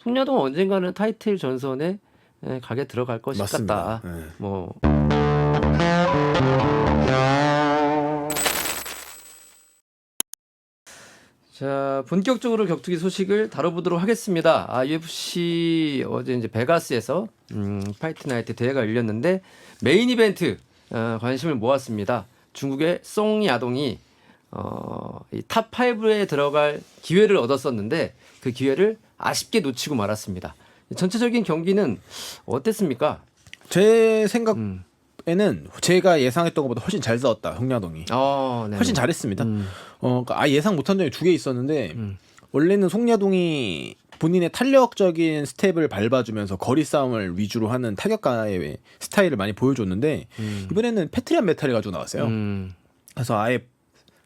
송야동 언젠가는 타이틀 전선에 가게 들어갈 것이 맞습니다. 같다. 네. 뭐 자, 본격적으로 격투기 소식을 다뤄보도록 하겠습니다. UFC 어제 이제 베가스에서 파이트 나이트 대회가 열렸는데 메인 이벤트 관심을 모았습니다. 중국의 송야동이 이탑 5에 들어갈 기회를 얻었었는데 그 기회를 아쉽게 놓치고 말았습니다. 전체적인 경기는 어땠습니까? 제 생각에는 제가 예상했던 것보다 훨씬 잘 싸웠다. 송야동이 네네. 훨씬 잘했습니다. 그러니까 예상 못한 점이 두 개 있었는데 원래는 송야동이 본인의 탄력적인 스텝을 밟아주면서 거리 싸움을 위주로 하는 타격가의 스타일을 많이 보여줬는데 이번에는 패트리안 메탈을 가지고 나왔어요. 그래서 아예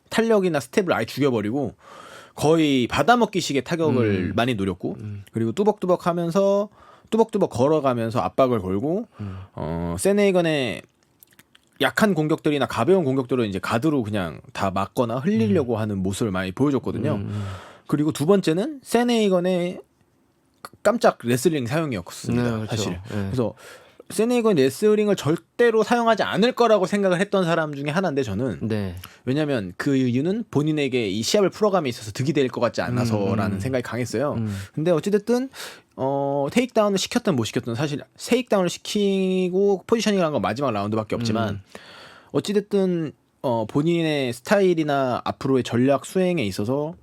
탄력이나 스텝을 아예 죽여버리고 거의 받아먹기식의 타격을 많이 노렸고 그리고 뚜벅뚜벅 하면서 뚜벅뚜벅 걸어가면서 압박을 걸고 세네이건의 약한 공격들이나 가벼운 공격들은 이제 가드로 그냥 다 막거나 흘리려고 하는 모습을 많이 보여줬거든요. 그리고 두 번째는 세네이건의 깜짝 레슬링 사용이었습니다. 네, 그렇죠. 사실. 네. 그래서 세네이건 레슬링을 절대로 사용하지 않을 거라고 생각을 했던 사람 중에 하나인데 저는 네. 왜냐하면 그 이유는 본인에게 이 시합을 풀어감에 있어서 득이 될 것 같지 않아서라는 생각이 강했어요. 근데 어찌됐든 테이크다운을 시켰든 못 시켰든 사실 테이크다운을 시키고 포지셔닝을 한 건 마지막 라운드밖에 없지만 어찌됐든 본인의 스타일이나 앞으로의 전략 수행에 있어서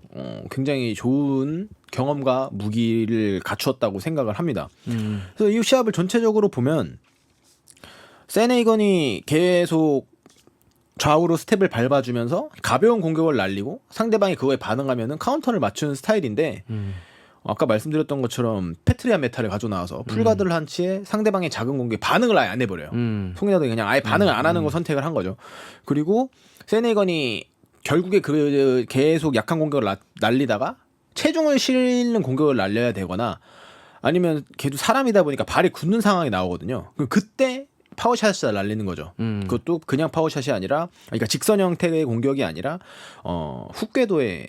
굉장히 좋은 경험과 무기를 갖추었다고 생각을 합니다. 그래서 이 시합을 전체적으로 보면 세네이건이 계속 좌우로 스텝을 밟아주면서 가벼운 공격을 날리고 상대방이 그거에 반응하면은 카운터를 맞추는 스타일인데 아까 말씀드렸던 것처럼 패트리안 메탈을 가져 나와서 풀가드를 한 채 상대방의 작은 공격에 반응을 아예 안 해버려요. 송야동이 그냥 아예 반응을 안 하는 거 선택을 한 거죠. 그리고 세네이건이 결국에 그 계속 약한 공격을 날리다가 체중을 실는 공격을 날려야 되거나 아니면 걔도 사람이다 보니까 발이 굳는 상황이 나오거든요. 그때 파워샷을 날리는 거죠. 그것도 그냥 파워샷이 아니라 그러니까 직선 형태의 공격이 아니라 훅궤도의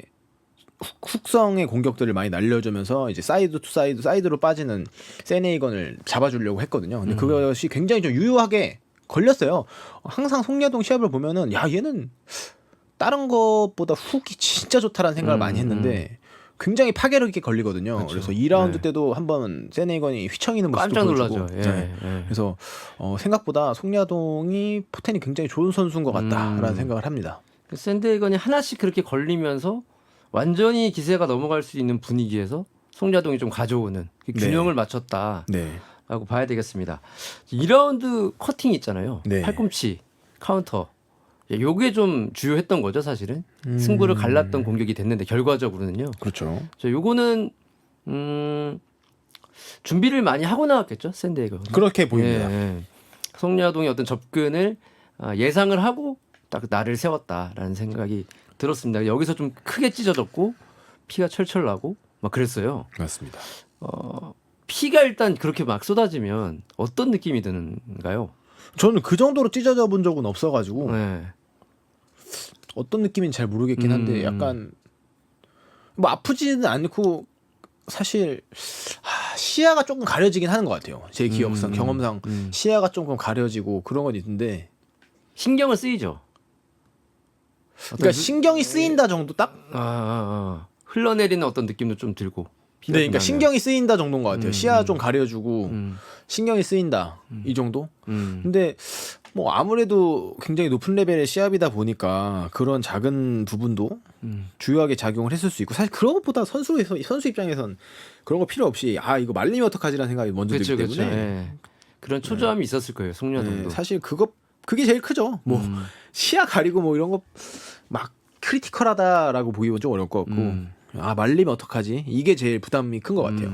훅성의 공격들을 많이 날려주면서 이제 사이드 투 사이드로 빠지는 세네이건을 잡아주려고 했거든요. 근데 그것이 굉장히 좀 유효하게 걸렸어요. 항상 송야동 시합을 보면은 야 얘는 다른 것보다 훅이 진짜 좋다라는 생각을 많이 했는데 굉장히 파괴력 있게 걸리거든요. 그렇죠. 그래서 2라운드 때도 한번 세네이건이 휘청이는 모습도 깜짝 보여주고 놀라죠. 예, 네. 예. 그래서 생각보다 송야동이 포텐이 굉장히 좋은 선수인 것 같다라는 생각을 합니다. 샌드에건이 하나씩 그렇게 걸리면서 완전히 기세가 넘어갈 수 있는 분위기에서 송야동이 좀 가져오는 그 균형을 맞췄다라고 네. 봐야 되겠습니다. 2라운드 커팅 있잖아요. 네. 팔꿈치 카운터. 요게 좀 주요했던 거죠, 사실은. 승부를 갈랐던 공격이 됐는데 결과적으로는요. 그렇죠. 요거는 준비를 많이 하고 나왔겠죠, 샌드에건. 그렇게 보입니다. 예. 송야동의 어떤 접근을 예상을 하고 딱 날을 세웠다라는 생각이 들었습니다. 여기서 좀 크게 찢어졌고 피가 철철 나고 막 그랬어요. 맞습니다. 피가 일단 그렇게 막 쏟아지면 어떤 느낌이 드는가요? 저는 그 정도로 찢어져 본 적은 없어가지고 네. 어떤 느낌인지 잘 모르겠긴 한데 약간 뭐 아프지는 않고 사실 시야가 조금 가려지긴 하는 것 같아요. 제 기억상 경험상 시야가 조금 가려지고 그런 건 있는데 신경을 쓰이죠. 그러니까 신경이 쓰인다 정도 딱? 흘러내리는 어떤 느낌도 좀 들고. 네, 그러니까 나면. 신경이 쓰인다 정도인 것 같아요. 시야 좀 가려주고 신경이 쓰인다 이 정도. 근데 뭐 아무래도 굉장히 높은 레벨의 시합이다 보니까 그런 작은 부분도 주요하게 작용을 했을 수 있고 사실 그런 것보다 선수 입장에선 그런 거 필요 없이 이거 말리면 어떡하지라는 생각이 먼저 들기 때문에 그렇죠. 예. 그런 초조함이 있었을 거예요, 송야동도. 네, 사실 그게 제일 크죠. 뭐 시야 가리고 뭐 이런 거 막 크리티컬하다라고 보기는 좀 어려울 것 같고 말리면 어떡하지? 이게 제일 부담이 큰 것 같아요.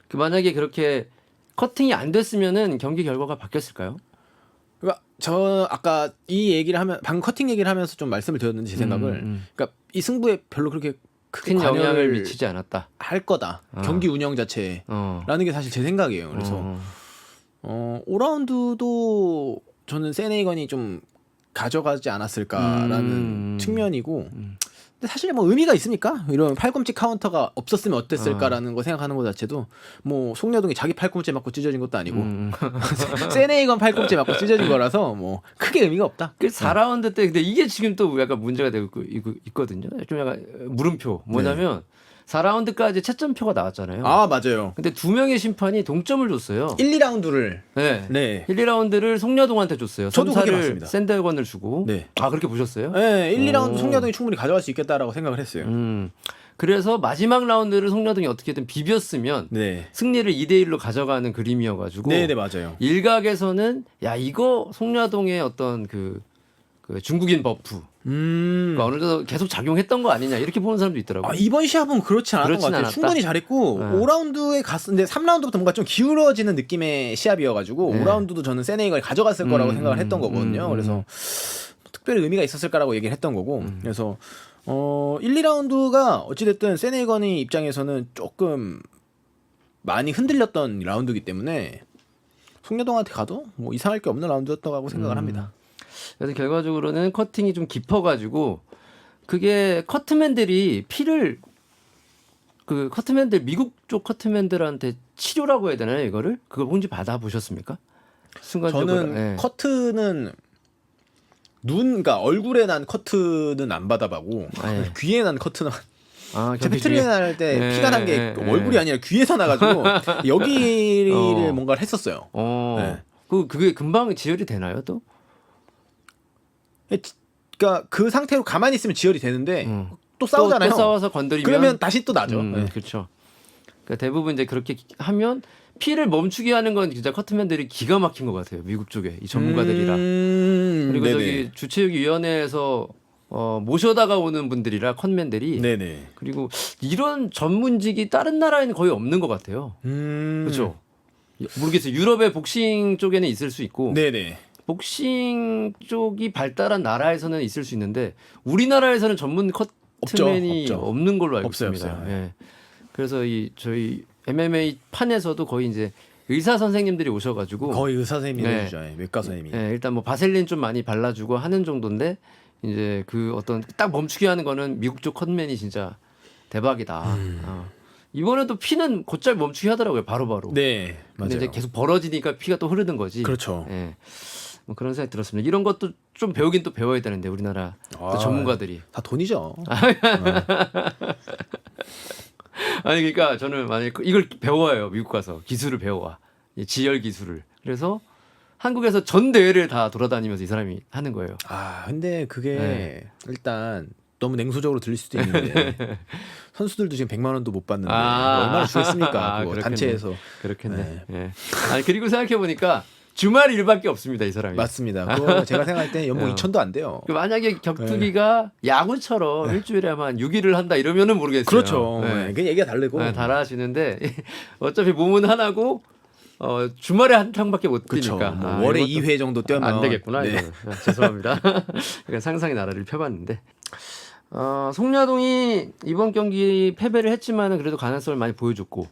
그 만약에 그렇게 커팅이 안 됐으면은 경기 결과가 바뀌었을까요? 그러니까 저 아까 이 얘기를 방금 커팅 얘기를 하면서 좀 말씀을 드렸는데 제 생각을 그러니까 이 승부에 별로 그렇게 크게 큰 영향을 관여를 미치지 않았다. 할 거다. 경기 운영 자체라는 게 사실 제 생각이에요. 그래서 5라운드도 저는 세네이건이 좀 가져가지 않았을까라는 측면이고 근데 사실 뭐 의미가 있습니까? 이런 팔꿈치 카운터가 없었으면 어땠을까라는 거 생각하는 것 자체도 뭐 송여동이 자기 팔꿈치 맞고 찢어진 것도 아니고 세네이건 팔꿈치 맞고 찢어진 거라서 뭐 크게 의미가 없다. 그 4라운드 때 근데 이게 지금 또 약간 문제가 되고 있거든요. 좀 약간 물음표. 뭐냐면 4라운드까지 채점표가 나왔잖아요. 아 맞아요. 근데 두 명의 심판이 동점을 줬어요. 1, 2라운드를 네. 네. 1, 2라운드를 송여동한테 줬어요. 저도 그게 3사를 맞습니다. 샌더건을 주고. 네. 아 그렇게 보셨어요? 네, 1, 2라운드 오. 송여동이 충분히 가져갈 수 있겠다라고 생각을 했어요. 그래서 마지막 라운드를 송여동이 어떻게든 비볐으면 네. 승리를 2대 1로 가져가는 그림이어가지고 네, 네 맞아요. 일각에서는 야 이거 송여동의 어떤 그 중국인 버프 그러니까 어느 정도 계속 작용했던 거 아니냐 이렇게 보는 사람도 있더라고요. 아, 이번 시합은 그렇지 않았던 것 그렇진 같아요. 않았다? 충분히 잘했고 네. 5라운드에 갔는데 3라운드부터 뭔가 좀 기울어지는 느낌의 시합이어가지고 네. 5라운드도 저는 세네이건이 가져갔을 거라고 생각을 했던 거거든요. 그래서 특별히 의미가 있었을 거라고 얘기를 했던 거고 그래서 1, 2라운드가 어찌됐든 세네이건이 입장에서는 조금 많이 흔들렸던 라운드이기 때문에 송여동한테 가도 뭐 이상할 게 없는 라운드였다고 생각을 합니다. 그래서 결과적으로는 커팅이 좀 깊어가지고 그게 커트맨들이 피를 그 커트맨들 미국 쪽 커트맨들한테 치료라고 해야 되나요 이거를? 그걸 뭔지 받아보셨습니까? 순간적으로. 저는 네. 커트는 그러니까 얼굴에 난 커트는 안 받아보고 네. 귀에 난 커트는 아, 제 패트리에 날 때 네, 피가 난 게 네, 얼굴이 아니라 귀에서 나가지고 여기를 어. 뭔가를 했었어요. 네. 그게 금방 지혈이 되나요 또? 그러니까 그 상태로 가만히 있으면 지혈이 되는데 또 싸우잖아요. 또 싸워서 건드리면 그러면 다시 또 나죠. 네. 그렇죠. 그러니까 대부분 이제 그렇게 하면 피를 멈추게 하는 건 진짜 커트맨들이 기가 막힌 것 같아요. 미국 쪽에 이 전문가들이라. 그리고 네네. 저기 주체육위원회에서 모셔다가 오는 분들이라 컷맨들이. 네네. 그리고 이런 전문직이 다른 나라에는 거의 없는 것 같아요. 그렇죠. 모르겠어요. 유럽의 복싱 쪽에는 있을 수 있고 네네. 복싱 쪽이 발달한 나라에서는 있을 수 있는데 우리나라에서는 전문 커트맨이 없죠. 없는 걸로 알고 없어요, 있습니다. 없어요. 예. 그래서 이 저희 MMA 판에서도 거의 이제 의사 선생님들이 오셔가지고 거의 의사 선생님이 네. 해주죠. 외과 선생님이. 예, 일단 뭐 바셀린 좀 많이 발라주고 하는 정도인데 이제 그 어떤 딱 멈추게 하는 거는 미국 쪽 컷맨이 진짜 대박이다. 이번에도 피는 곧잘 멈추게 하더라고요. 바로바로. 네, 근데 맞아요. 이제 계속 벌어지니까 피가 또 흐르는 거지. 그렇죠. 예. 뭐 그런 생각이 들었습니다. 이런 것도 좀 배우긴 또 배워야 되는데 우리나라 또 전문가들이. 다 돈이죠. 아니 그러니까 저는 만약에 이걸 배워요. 미국 가서 기술을 배워와. 이 지열 기술을. 그래서 한국에서 전 대회를 다 돌아다니면서 이 사람이 하는 거예요. 아, 근데 그게 네. 일단 너무 냉소적으로 들릴 수도 있는데 선수들도 지금 100만 원도 못 받는데 아. 얼마나 주겠습니까? 그거 그렇겠네. 단체에서. 그렇겠네. 예. 아니 그리고 생각해 보니까 주말 일밖에 없습니다. 이 사람이. 맞습니다. 그거 제가 생각할 때 연봉 2천도 안 돼요. 그 만약에 격투기가 야구처럼 일주일에 한 6일을 한다 이러면은 모르겠어요. 그렇죠. 네. 네. 그 얘기가 다르고. 네, 달아지는데 어차피 몸은 하나고 주말에 한 탕밖에 못 그렇죠. 뛰니까 뭐 월에 이것도 2회 정도 뛰면 안 되겠구나. 네. 이거는. 죄송합니다. 약간 상상의 나라를 펴봤는데 송야동이 이번 경기 패배를 했지만은 그래도 가능성을 많이 보여줬고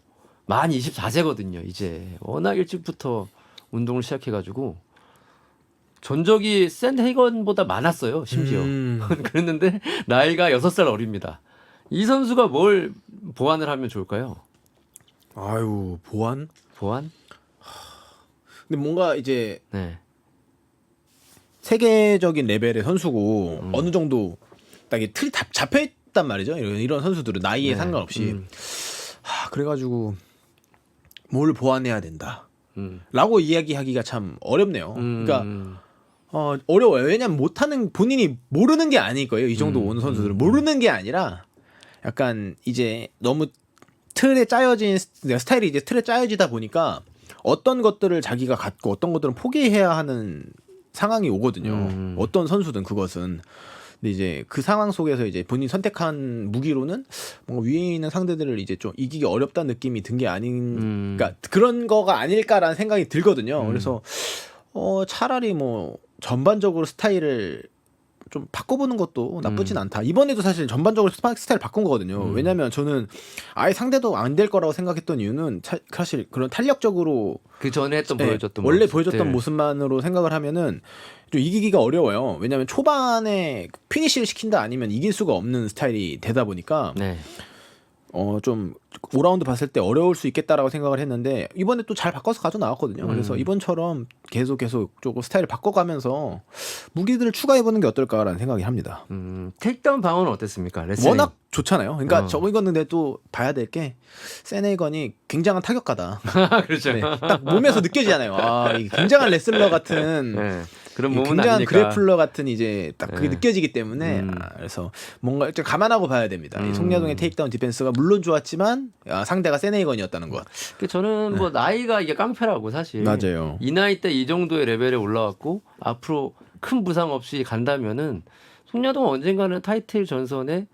만 24세거든요. 이제 워낙 일찍부터 운동을 시작해가지고 전적이 샌헤이건보다 많았어요. 심지어 그랬는데 나이가 6살 어립니다. 이 선수가 뭘 보완을 하면 좋을까요? 아유, 보안? 보완? 근데 뭔가 이제 네. 세계적인 레벨의 선수고 어느 정도 딱 이 틀이 잡혀 있단 말이죠. 이런 선수들은 나이에 네. 상관없이. 그래가지고 뭘 보완해야 된다라고 이야기하기가 참 어렵네요. 그러니까 어려워요. 왜냐면 못하는 본인이 모르는 게 아닐 거예요. 이 정도 오는 선수들은 모르는 게 아니라 약간 이제 너무 틀에 짜여진 스타일이 이제 틀에 짜여지다 보니까 어떤 것들을 자기가 갖고 어떤 것들은 포기해야 하는 상황이 오거든요. 어떤 선수든 그것은. 근데 이제 그 상황 속에서 이제 본인이 선택한 무기로는 뭔가 위에 있는 상대들을 이제 좀 이기기 어렵다는 느낌이 든 게 아닌, 그러니까 그런 거가 아닐까라는 생각이 들거든요. 그래서 차라리 뭐 전반적으로 스타일을 좀 바꿔보는 것도 나쁘진 않다. 이번에도 사실 전반적으로 스타일 바꾼 거거든요. 왜냐면 저는 아예 상대도 안 될 거라고 생각했던 이유는 사실 그런 탄력적으로 그 전에 했던 네, 보여줬던 원래 모습들. 보여줬던 모습만으로 생각을 하면은 좀 이기기가 어려워요. 왜냐면 초반에 피니시를 시킨다 아니면 이길 수가 없는 스타일이 되다 보니까 네. 좀 5라운드 봤을 때 어려울 수 있겠다라고 생각을 했는데 이번에 또 잘 바꿔서 가져 나왔거든요. 그래서 이번처럼 계속 조금 스타일을 바꿔가면서 무기들을 추가해보는 게 어떨까라는 생각이 합니다. 테이크다운 방어는 어땠습니까? 레슬링. 워낙 좋잖아요. 그러니까 이건 근데 또 봐야 될 게 세네이건이 굉장한 타격가다. 그렇죠. 네, 딱 몸에서 느껴지잖아요. 아, 이게 굉장한 레슬러 같은 네. 그런 이 몸은 굉장한 아니니까. 그래플러 같은 이제 딱 그게 네. 느껴지기 때문에 그래서 뭔가 좀 감안하고 봐야 됩니다. 이 송야동의 테이크다운 디펜스가 물론 좋았지만 상대가 세네이건이었다는 것. 저는 뭐 나이가 이게 깡패라고 사실. 맞아요. 이 나이 때 이 정도의 레벨에 올라왔고 앞으로 큰 부상 없이 간다면은 송야동은 언젠가는 타이틀 전선에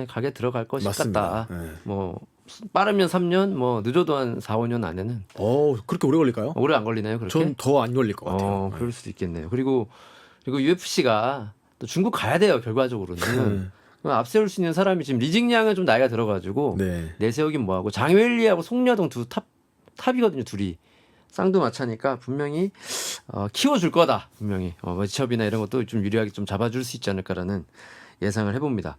가게 들어갈 것이 맞습니다. 같다. 네. 뭐 빠르면 3년, 뭐 늦어도 한 4, 5년 안에는 그렇게 오래 걸릴까요? 오래 안 걸리나요? 그렇게? 전 더 안 걸릴 것 같아요. 그럴 수도 있겠네요. 그리고 UFC가 또 중국 가야 돼요. 결과적으로는. 앞세울 수 있는 사람이 지금 리징양은 좀 나이가 들어가지고 네. 내세우긴 뭐하고 장웰리하고 송야동 두 탑이거든요. 둘이 쌍두마차니까 분명히 키워줄 거다. 분명히 매치업이나 이런 것도 좀 유리하게 좀 잡아줄 수 있지 않을까라는 예상을 해봅니다.